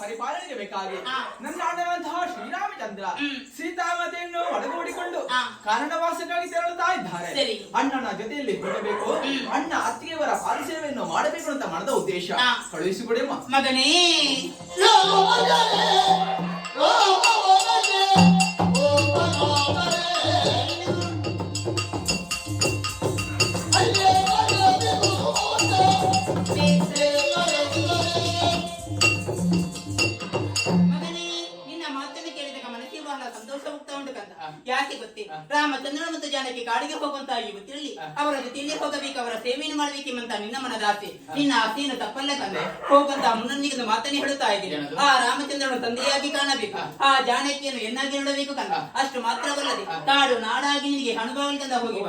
ಪರಿಪಾಲನೆಗೆ ಬೇಕಾಗಿ ನನ್ನ ಅಣ್ಣನಂತಹ ಶ್ರೀರಾಮಚಂದ್ರ ಸೀತಾಮಾತೆಯನ್ನು ಒಳಗೂಡಿಕೊಂಡು ಕಾರಣವಾಸಕ್ಕಾಗಿ ತೆರಳುತ್ತಾ ಇದ್ದಾರೆ. ಅಣ್ಣನ ಜೊತೆಯಲ್ಲಿ ಹೋಗಬೇಕು, ಅಣ್ಣ ಅತ್ತಿಗೆಯವರ ಪಾದಸೇವೆಯನ್ನು ಮಾಡಬೇಕು ಅಂತ ಮನದ ಉದ್ದೇಶ. ಕಳುಹಿಸಿಕೊಡಿ ಮಗನೇ. ಯಾಕೆ ಗೊತ್ತೇ, ರಾಮಚಂದ್ರ ಮತ್ತು ಜಾನಕಿ ಕಾಡಿಗೆ ಹೋಗುವಂತ ಯುವತಿಯಲ್ಲಿ ಅವರ ಜೊತೆಯಲ್ಲಿ ಹೋಗಬೇಕು, ಅವರ ಸೇವೆಯನ್ನು ಮಾಡಬೇಕೆಂಬಂತ ನಿನ್ನ ಮನದಾಸೆ. ನಿನ್ನ ಆಸೆಯನ್ನು ತಪ್ಪಲ್ಲ ಕಂದ. ಹೋಗುವಂತ ಮುನ್ನೊಂದಿಗೆ ಮಾತನ್ನೇ ಹೇಳುತ್ತಾ ಇದ್ದೀನಿ. ಆ ರಾಮಚಂದ್ರನ ತಂದೆಯಾಗಿ ಕಾಣಬೇಕು, ಆ ಜಾನಕಿಯನ್ನು ಎನ್ನಾಗಿ ನೋಡಬೇಕು ಕಂದ. ಅಷ್ಟು ಮಾತ್ರವಲ್ಲದೆ ಕಾಡು ನಾಡಾಗಿ ನಿನಗೆ ಅನುಭವ ಕಂದ ಹೋಗಿವ.